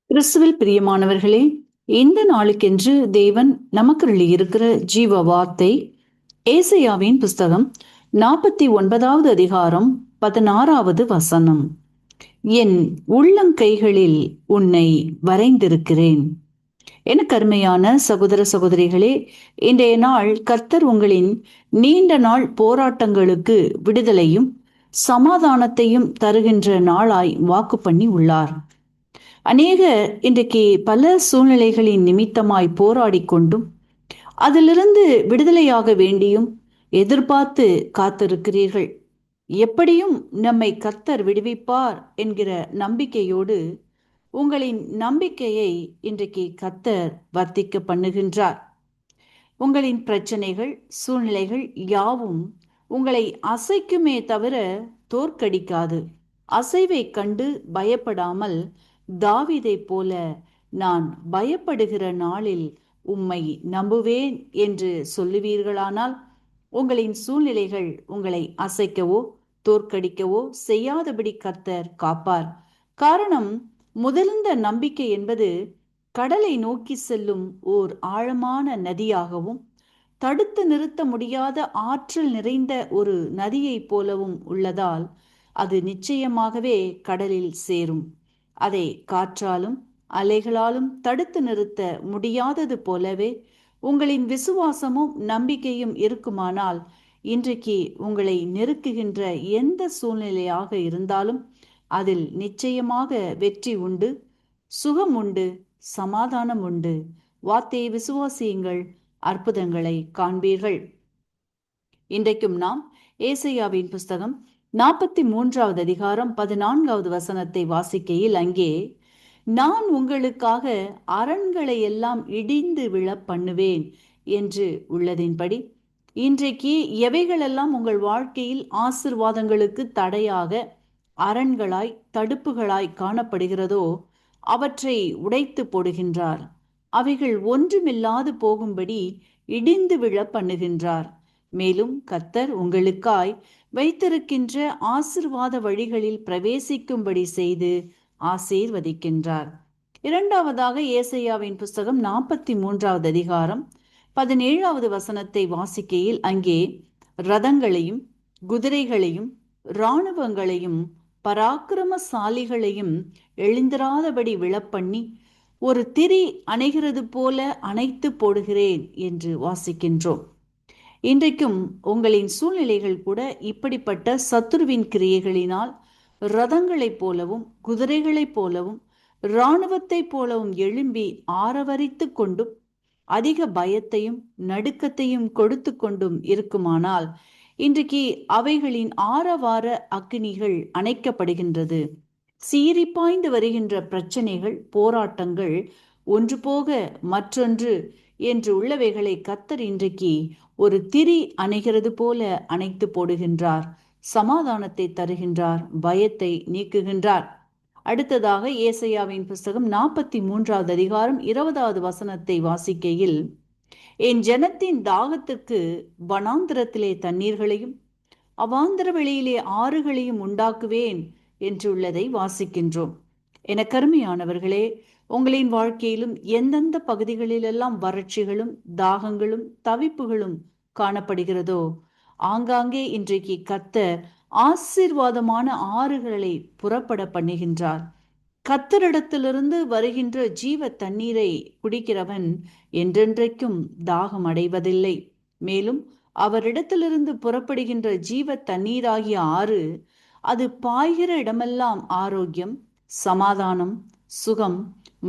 கிறிஸ்துவில் பிரியமானவர்களே, இந்த நாளுக்கென்று தேவன் நமக்கு இருக்கிற ஜீவ வார்த்தை ஏசாயாவின் புஸ்தகம் 49வது அதிகாரம் 16வது வசனம். என் உள்ளங்கைகளில் உன்னை வரைந்திருக்கிறேன். எனக்கு அருமையான சகோதர சகோதரிகளே, இன்றைய நாள் கர்த்தர் உங்களின் நீண்ட நாள் போராட்டங்களுக்கு விடுதலையும் சமாதானத்தையும் தருகின்ற நாளாய் வாக்கு பண்ணி உள்ளார். அநேகர் இன்றைக்கு பல சூழ்நிலைகளின் நிமித்தமாய் போராடி கொண்டும் அதிலிருந்து விடுதலையாக வேண்டியும் எதிர்பார்த்து காத்திருக்கிறீர்கள். எப்படியும் நம்மை கர்த்தர் விடுவிப்பார் என்கிற நம்பிக்கையோடு உங்களின் நம்பிக்கையை இன்றைக்கு கர்த்தர் வர்த்திக்க பண்ணுகின்றார். உங்களின் பிரச்சனைகள் சூழ்நிலைகள் யாவும் உங்களை அசைக்குமே தவிர தோற்கடிக்காது. அசைவை கண்டு பயப்படாமல் தாவீதை போல நான் பயப்படுகிற நாளில் உம்மை நம்புவேன் என்று சொல்லுவீர்களானால் உங்களின் சூழ்நிலைகள் உங்களை அசைக்கவோ தோற்கடிக்கவோ செய்யாதபடி கர்த்தர் காப்பார். காரணம், முதலிருந்த நம்பிக்கை என்பது கடலை நோக்கி செல்லும் ஓர் ஆழமான நதியாகவும் தடுத்து நிறுத்த முடியாத ஆற்றல் நிறைந்த ஒரு நதியைப் போலவும் உள்ளதால் அது நிச்சயமாகவே கடலில் சேரும். அதை காற்றாலும் அலைகளாலும் தடுத்து நிறுத்த முடியாதது போலவே உங்களின் விசுவாசமும் நம்பிக்கையும் இருக்குமானால் இன்றைக்கு உங்களை நெருக்குகின்ற எந்த சூழ்நிலையாக இருந்தாலும் அதில் நிச்சயமாக வெற்றி உண்டு, சுகம் உண்டு, சமாதானம் உண்டு. வார்த்தையை விசுவாசியுங்கள், அற்புதங்களை காண்பீர்கள். இன்றைக்கும் நாம் ஏசாயாவின் புஸ்தகம் 43வது அதிகாரம் 14வது வசனத்தை வாசிக்கையில் அங்கே, நான் உங்களுக்காக அரண்களை எல்லாம் இடிந்து விழ பண்ணுவேன் என்று உள்ளதின்படி இன்றைக்கு எவைகளெல்லாம் உங்கள் வாழ்க்கையில் ஆசீர்வாதங்களுக்கு தடையாக அரண்களாய் தடுப்புகளாய் காணப்படுகிறதோ அவற்றை உடைத்து போடுகின்றார். அவைகள் ஒன்றுமில்லாது போகும்படி இடிந்து விழ பண்ணுகின்றார். மேலும் கர்த்தர் உங்களுக்காய் வைத்திருக்கின்ற ஆசீர்வாத வழிகளில் பிரவேசிக்கும்படி செய்து ஆசீர்வதிக்கின்றார். இரண்டாவதாக ஏசாயாவின் புஸ்தகம் 43வது அதிகாரம் 17வது வசனத்தை வாசிக்கையில் அங்கே, ரதங்களையும் குதிரைகளையும் இராணுவங்களையும் பராக்கிரமசாலிகளையும் எழுந்திராதபடி விழப்பண்ணி ஒரு திரி அணைகிறது போல அணைத்து போடுகிறேன் என்று வாசிக்கின்றோம். இன்றைக்கும் உங்களின் சூழ்நிலைகள் கூட இப்படிப்பட்ட சத்துருவின் கிரியைகளினால் ரதங்களைப் போலவும் குதிரைகளைப் போலவும் இராணுவத்தைப் போலவும் எழும்பி ஆரவரித்து கொண்டும் அதிக பயத்தையும் நடுக்கத்தையும் கொடுத்து கொண்டும் இருக்குமானால் இன்றைக்கு அவைகளின் ஆரவார அக்கினிகள் அணைக்கப்படுகின்றது. சீறி பாய்ந்து வருகின்ற பிரச்சனைகள் போராட்டங்கள் ஒன்று போக மற்றொன்று என்று உள்ளவைகளை கர்த்தர் இன்றைக்கு ஒரு திரி அணைகிறது போல அணைத்து போடுகின்றார். சமாதானத்தை தருகின்றார், பயத்தை நீக்குகின்றார். அடுத்ததாக ஏசாயாவின் புஸ்தகம் 43வது அதிகாரம் 20வது வசனத்தை வாசிக்கையில், என் ஜனத்தின் தாகத்திற்கு வனாந்திரத்திலே தண்ணீர்களையும் அவாந்தர வெளியிலே ஆறுகளையும் உண்டாக்குவேன் என்று உள்ளதை வாசிக்கின்றோம். என கருமையானவர்களே, உங்களின் வாழ்க்கையிலும் எந்தெந்த பகுதிகளிலெல்லாம் வறட்சிகளும் தாகங்களும் தவிப்புகளும் காணப்படுகிறதோ ஆங்காங்கே இன்றைக்கு கர்த்தர் ஆசீர்வாதமான ஆறுகளை புறப்பட பண்ணுகின்றார். கர்த்தரிடத்திலிருந்து வருகின்ற ஜீவ தண்ணீரை குடிக்கிறவன் என்றென்றைக்கும் தாகம் அடைவதில்லை. மேலும் அவரிடத்திலிருந்து புறப்படுகின்ற ஜீவ தண்ணீராகிய ஆறு அது பாய்கிற இடமெல்லாம் ஆரோக்கியம், சமாதானம், சுகம்,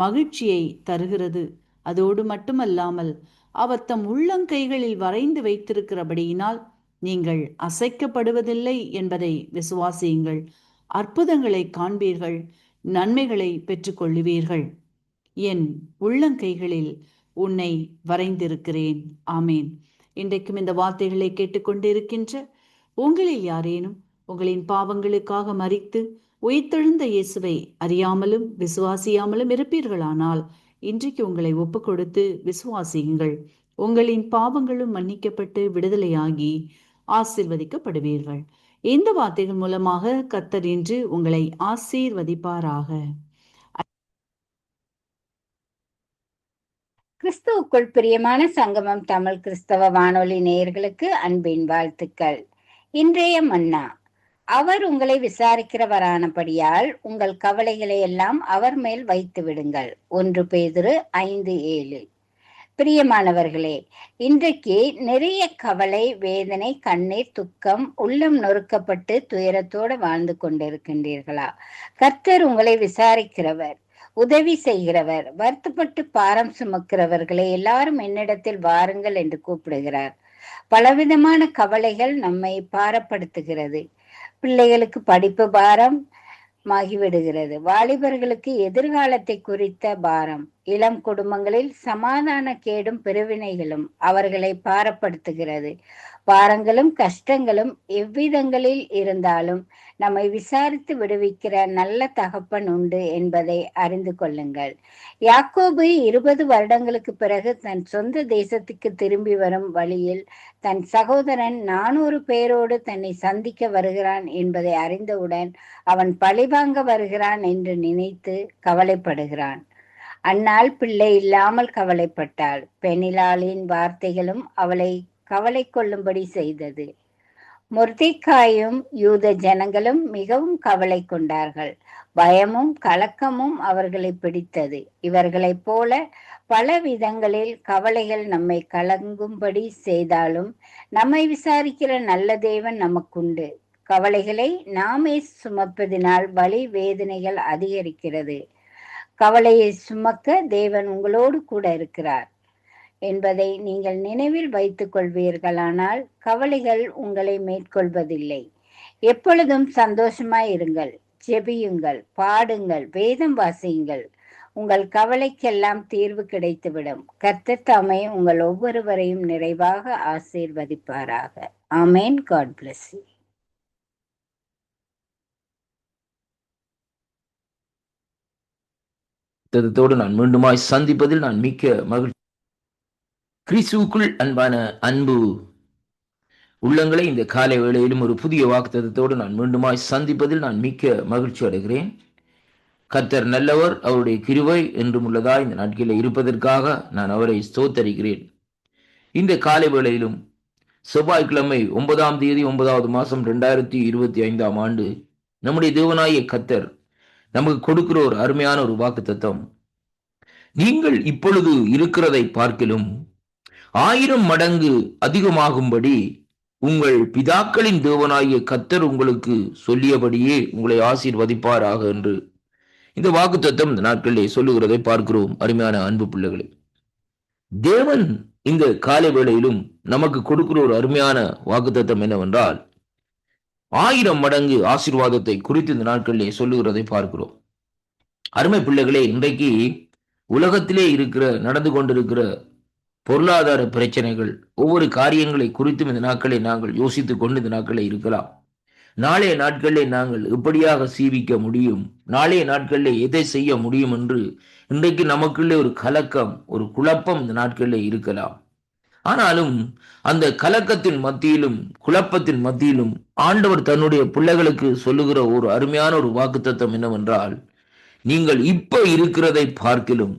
மகிழ்ச்சியை தருகிறது. அதோடு மட்டுமல்லாமல் அவர் தம் உள்ளங்கைகளில் வரைந்து வைத்திருக்கிறபடியினால் நீங்கள் அசைக்கப்படுவதில்லை என்பதை விசுவாசியுங்கள். அற்புதங்களை காண்பீர்கள், நன்மைகளை பெற்றுக்கொள்ளுவீர்கள். என் உள்ளங்கைகளில் உன்னை வரைந்திருக்கிறேன். ஆமேன். இன்றைக்கும் இந்த வார்த்தைகளை கேட்டுக்கொண்டிருக்கின்ற உங்களில் யாரேனும் உங்களின் பாவங்களுக்காக மரித்து உயிர்த்தெழுந்த இயேசுவை அறியாமலும் விசுவாசியாமலும் இருப்பீர்களானால் இன்றைக்கு உங்களை ஒப்பு கொடுத்து விசுவாசியுங்கள். உங்களின் பாவங்களும் மன்னிக்கப்பட்டு விடுதலையாகி ஆசீர்வதிக்கப்படுவீர்கள். இந்த வார்த்தைகள் மூலமாக கர்த்தர் இன்று உங்களை ஆசீர்வதிப்பாராக. கிறிஸ்துவுக்குள் பிரியமான சங்கமம் தமிழ் கிறிஸ்தவ வானொலி நேயர்களுக்கு அன்பின் வாழ்த்துக்கள். இன்றைய மன்னா: அவர் உங்களை விசாரிக்கிறவரானபடியால் உங்கள் கவலைகளை எல்லாம் அவர் மேல் வைத்து விடுங்கள். 1 பேதுரு 5:7. பிரியமானவர்களே, இன்றைக்கு நிறைய கவலை, வேதனை, கண்ணீர், துக்கம், உள்ளம் நொறுக்கப்பட்டு துயரத்தோடு வாழ்ந்து கொண்டிருக்கின்றீர்களா? கர்த்தர் உங்களை விசாரிக்கிறவர், உதவி செய்கிறவர். வருத்தப்பட்டு பாரம் சுமக்கிறவர்களை எல்லாரும் என்னிடத்தில் வாருங்கள் என்று கூப்பிடுகிறார். பலவிதமான கவலைகள் நம்மை பாரப்படுத்துகிறது. பிள்ளைகளுக்கு படிப்பு பாரம் ஆகிவிடுகிறது. வாலிபர்களுக்கு எதிர்காலத்தை குறித்த பாரம். இளம் குடும்பங்களில் சமாதான கேடும் பிரிவினைகளும் அவர்களை பாரப்படுத்துகிறது. பாரங்களும் கஷ்டங்களும் எவ்விதங்களில் இருந்தாலும் நம்மை விசாரித்து விடுவிக்கிற நல்ல தகப்பன் உண்டு என்பதை அறிந்து கொள்ளுங்கள். யாக்கோபு 20 வருடங்களுக்கு பிறகு தன் சொந்த தேசத்துக்கு திரும்பி வரும் வழியில் தன் சகோதரன் 400 பேரோடு தன்னை சந்திக்க வருகிறான் என்பதை அறிந்தவுடன் அவன் பழிவாங்க வருகிறான் என்று நினைத்து கவலைப்படுகிறான். அன்னாள் பிள்ளை இல்லாமல் கவலைப்பட்டாள். பெனிலாளின் வார்த்தைகளும் அவளை கவலை கொள்ளும்படி செய்தது. மொர்தெக்காயும் யூத ஜனங்களும் மிகவும் கவலை கொண்டார்கள். பயமும் கலக்கமும் அவர்களை பிடித்தது. இவர்களைப் போல பல விதங்களில் கவலைகள் நம்மை கலங்கும்படி செய்தாலும் நம்மை விசாரிக்கிற நல்ல தேவன் நமக்குண்டு. கவலைகளை நாமே சுமப்பதினால் வலி வேதனைகள் அதிகரிக்கிறது. கவலையை சுமக்க தேவன் உங்களோடு கூட இருக்கிறார் என்பதை நீங்கள் நினைவில் வைத்துக் கொள்வீர்களானால் கவலைகள் உங்களை மேற்கொள்வதில்லை. எப்பொழுதும் சந்தோஷமாயிருங்கள், ஜெபியுங்கள், பாடுங்கள், வேதம் வாசியுங்கள். உங்கள் கவலைக்கெல்லாம் தீர்வு கிடைத்துவிடும். கர்த்தர் தாமே உங்கள் ஒவ்வொருவரையும் நிறைவாக ஆசீர்வதிப்பாராக. ஆமேன். God bless you. நான் மீண்டுமாய் சந்திப்பதில் நான் மிக்க மகிழ்ச்சி. கிறிஸ்துவுக்குள் அன்பான அன்பு உள்ளங்களை இந்த காலை வேளையிலும் ஒரு புதிய வாக்குத்தத்தத்தோடு நான் மீண்டுமாய் சந்திப்பதில் நான் மிக்க மகிழ்ச்சி அடைகிறேன். கர்த்தர் நல்லவர், அவருடைய கிருபை என்றும் உள்ளதா இந்த நாட்களில் இருப்பதற்காக நான் அவரை ஸ்தோத்தரிக்கிறேன். இந்த காலை வேளையிலும் செவ்வாய்க்கிழமை 9ஆம் தேதி 9வது மாதம் 2025ஆம் ஆண்டு நம்முடைய தேவனாகிய கர்த்தர் நமக்கு கொடுக்கிற ஒரு அருமையான ஒரு வாக்குத்தத்தம். நீங்கள் இப்பொழுது இருக்கிறதை பார்க்கிலும் 1000 மடங்கு அதிகமாகும்படி உங்கள் பிதாக்களின் தேவனாகிய கர்த்தர் உங்களுக்கு சொல்லியபடியே உங்களை ஆசீர்வதிப்பாராக என்று இந்த வாக்குத்தத்தம் இந்த நாட்களிலே சொல்லுகிறதை பார்க்கிறோம். அருமையான அன்பு பிள்ளைகளே, தேவன் இந்த காலை வேளையிலும் நமக்கு கொடுக்கிற ஒரு அருமையான வாக்குத்தத்தம் என்னவென்றால் 1000 மடங்கு ஆசீர்வாதத்தை குறித்து இந்த நாட்களிலே சொல்லுகிறதை பார்க்கிறோம். அருமை பிள்ளைகளே, இன்றைக்கு உலகத்திலே நடந்து கொண்டிருக்கிற பொருளாதார பிரச்சனைகள், ஒவ்வொரு காரியங்களை குறித்தும் இந்த நாட்களை நாங்கள் யோசித்துக் கொண்டு இந்த நாட்களை இருக்கலாம். நாளைய நாட்களிலே நாங்கள் எப்படியாக சீவிக்க முடியும், நாளைய நாட்களிலே எதை செய்ய முடியும் என்று இன்றைக்கு நமக்குள்ளே ஒரு கலக்கம், ஒரு குழப்பம் இந்த நாட்களிலே இருக்கலாம். ஆனாலும் அந்த கலக்கத்தின் மத்தியிலும் குழப்பத்தின் மத்தியிலும் ஆண்டவர் தன்னுடைய பிள்ளைகளுக்கு சொல்லுகிற ஒரு அருமையான ஒரு வாக்குத்தத்தம் என்னவென்றால், நீங்கள் இப்ப இருக்கிறதை பார்க்கிலும்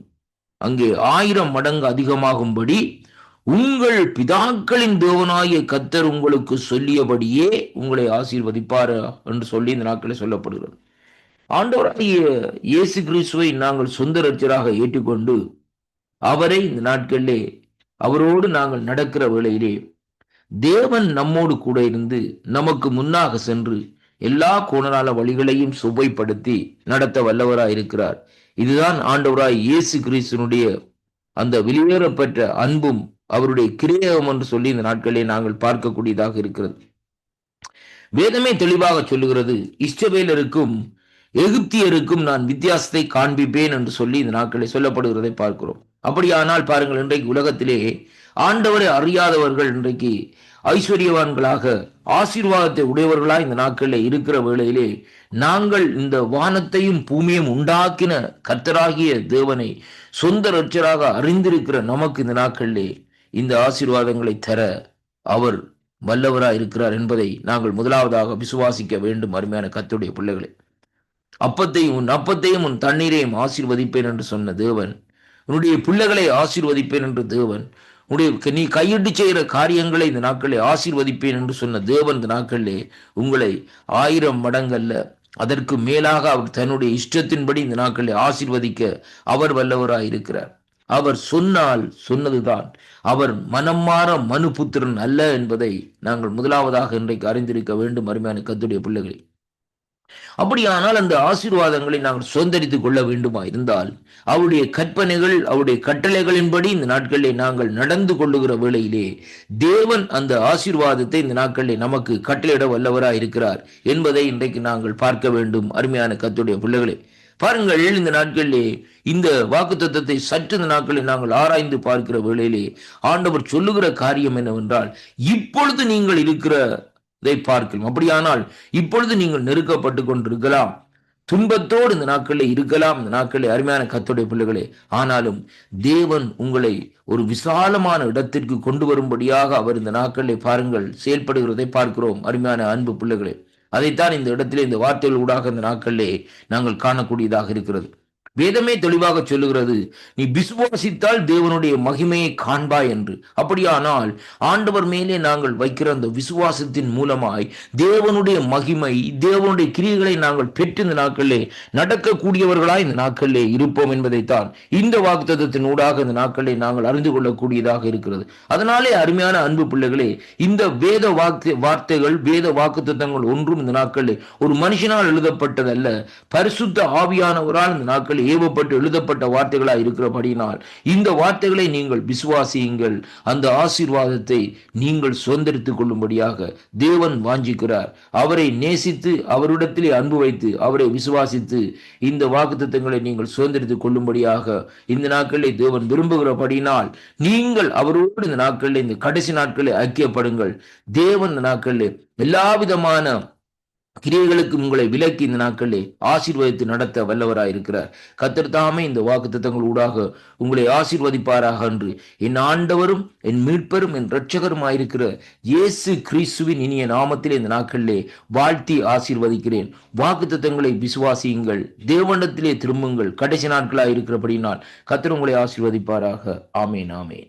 அங்கே 1000 மடங்கு அதிகமாகும்படி உங்கள் பிதாக்களின் தேவனாகிய கர்த்தர் உங்களுக்கு சொல்லியபடியே உங்களை ஆசீர்வதிப்பார் என்று சொல்லி இந்த நாட்களில் சொல்லப்படுகிறது. ஆண்டவராகிய இயேசு கிறிஸ்துவை நாங்கள் சொந்த ரட்சகராக ஏற்றுக்கொண்டு அவரை இந்த நாட்களிலே அவரோடு நாங்கள் நடக்கிற வேளையிலே தேவன் நம்மோடு கூட இருந்து நமக்கு முன்னாக சென்று எல்லா கோணலான வழிகளையும் சுபைப்படுத்தி நடத்த வல்லவராய் இருக்கிறார். இதுதான் ஆண்டவராய் இயேசு கிறிஸ்துனுடைய அந்த வெளியேறப்பட்ட அன்பும் அவருடைய கிரியையும் என்று சொல்லி இந்த நாட்களிலே நாங்கள் பார்க்கக்கூடியதாக இருக்கிறது. வேதமே தெளிவாக சொல்லுகிறது, இஸ்ரவேலருக்கும் எகிப்தியருக்கும் நான் வித்தியாசத்தை காண்பிப்பேன் என்று சொல்லி இந்த நாட்களில் சொல்லப்படுகிறதை பார்க்கிறோம். அப்படியானால் பாருங்கள், இன்றைக்கு உலகத்திலே ஆண்டவரை அறியாதவர்கள் இன்றைக்கு ஐஸ்வர்யவான்களாக ஆசீர்வாதத்தை உடையவர்களாக இந்த நாட்களில் இருக்கிற வேளையிலே நாங்கள் இந்த வானத்தையும் பூமியையும் உண்டாக்கின கர்த்தராகிய தேவனை சொந்த ரட்சகராக அறிந்திருக்கிற நமக்கு இந்த நாட்களிலே இந்த ஆசீர்வாதங்களை தர அவர் வல்லவராய் இருக்கிறார் என்பதை நாங்கள் முதலாவதாக விசுவாசிக்க வேண்டும். அருமையான கர்த்தருடைய பிள்ளைகளே, உன் அப்பத்தையும் உன் தண்ணீரையும் ஆசீர்வதிப்பேன் என்று சொன்ன தேவன், உன்னுடைய பிள்ளைகளை ஆசீர்வதிப்பேன் என்று தேவன், நீ கையிட்டு செய்கிற காரியங்களை இந்த நாட்களிலே ஆசீர்வதிப்பேன் என்று சொன்ன தேவன் இந்த நாட்களிலே உங்களை 1000 மடங்கல்ல அதற்கு மேலாக அவர் தன்னுடைய இஷ்டத்தின்படி இந்த நாட்களிலே ஆசீர்வதிக்க அவர் வல்லவராய் இருக்கிறார். அவர் சொன்னால் சொன்னதுதான். அவர் மனம் மாற மனு புத்திரன் அல்ல என்பதை நாங்கள் முதலாவதாக இன்றைக்கு அறிந்திருக்க வேண்டும். அருமையான கர்த்தருடைய பிள்ளைகளே, அப்படியானால் அந்த ஆசீர்வாதங்களை நாங்கள் சுதந்திரித்துக் கொள்ள வேண்டுமா இருந்தால் அவருடைய கற்பனைகள், அவருடைய கட்டளைகளின்படி இந்த நாட்களிலே நாங்கள் நடந்து கொள்ளுகிற வேளையிலே தேவன் அந்த ஆசீர்வாதத்தை இந்த நாட்களிலே நமக்கு கட்டளையிட வல்லவராய் இருக்கிறார் என்பதை இன்றைக்கு நாங்கள் பார்க்க வேண்டும். அருமையான கர்த்தருடைய பிள்ளைகளே, பாருங்கள், இந்த நாட்களிலே இந்த வாக்குத்தத்தத்தை சற்று இந்த நாட்களில் நாங்கள் ஆராய்ந்து பார்க்கிற வேளையிலே ஆண்டவர் சொல்லுகிற காரியம் என்னவென்றால், இப்பொழுது நீங்கள் இருக்கிறதை பார்க்கலாம். அப்படியானால் இப்பொழுது நீங்கள் நெருக்கப்பட்டு கொண்டிருக்கலாம், துன்பத்தோடு இந்த நாட்களில் இருக்கலாம். இந்த நாட்களில் அருமையான கர்த்தருடைய பிள்ளைகளே, ஆனாலும் தேவன் உங்களை ஒரு விசாலமான இடத்திற்கு கொண்டு வரும்படியாக அவர் இந்த நாட்களில் பாருங்கள் செயல்படுகிறதை பார்க்கிறோம். அருமையான அன்பு பிள்ளைகளே, அதைத்தான் இந்த இடத்திலே இந்த வார்த்தைகள் ஊடாக இந்த நாட்களிலே நாங்கள் காணக்கூடியதாக இருக்கிறது. வேதமே தெளிவாக சொல்லுகிறது, நீ விசுவாசித்தால் தேவனுடைய மகிமையை காண்பாய் என்று. அப்படியானால் ஆண்டவர் மேலே நாங்கள் வைக்கிற அந்த விசுவாசத்தின் மூலமாய் தேவனுடைய மகிமை, தேவனுடைய கிரியைகளை நாங்கள் பெற்று இந்த நாட்களிலே நடக்கக்கூடியவர்களாய் இந்த நாட்களிலே இருப்போம் என்பதைத்தான் இந்த வாக்குத்தத்தத்தின் ஊடாக இந்த நாட்களிலே நாங்கள் அறிந்து கொள்ளக்கூடியதாக இருக்கிறது. அதனாலே அருமையான அன்பு பிள்ளைகளே, இந்த வேத வார்த்தைகள், வேத வாக்குத்தத்தங்கள் ஒன்றும் இந்த நாட்களிலே ஒரு மனுஷனால் எழுதப்பட்டதல்ல, பரிசுத்த ஆவியானவரால் இந்த நாட்களில் ஏவப்பட்டு எழுதப்பட்ட வார்த்தைகளாய் இருக்கிறபடினால் இந்த வார்த்தைகளை நீங்கள் விசுவாசியுங்கள். அந்த ஆசீர்வாதத்தை நீங்கள் சுதந்திரித்துக் கொள்ளும்படியாக தேவன் வாஞ்சிக்கிறார். அவரை நேசித்து, அவரிடத்திலே அன்பு வைத்து, அவரை விசுவாசித்து இந்த வாக்குத்தத்தங்களை நீங்கள் சுதந்திரித்துக் கொள்ளும்படியாக இந்த நாட்களிலே தேவன் விரும்புகிறபடினால் நீங்கள் அவரோடு இந்த நாட்களிலே, இந்த கடைசி நாட்களிலே ஐக்கியப்படுங்கள். தேவன் இந்த நாட்களிலே எல்லா விதமான கிரியைகளுக்கு உங்களை விலக்கி இந்த நாட்களிலே ஆசீர்வதித்து நடத்த வல்லவராயிருக்கிறார். கர்த்தர் தாமே இந்த வாக்குத்தத்தங்கள் ஊடாக உங்களை ஆசீர்வதிப்பாராக என்று என் ஆண்டவரும் என் மீட்பரும் என் இரட்சகருமாயிருக்கிற இயேசு கிறிஸ்துவின் இனிய நாமத்திலே இந்த நாட்களிலே வாழ்த்தி ஆசீர்வதிக்கிறேன். வாக்குத்தத்தங்களை விசுவாசியுங்கள், தேவனிடத்திலே திரும்புங்கள். கடைசி நாட்களாய் இருக்கிறபடினால் கர்த்தர் உங்களை ஆசீர்வதிப்பாராக. ஆமேன், ஆமேன்.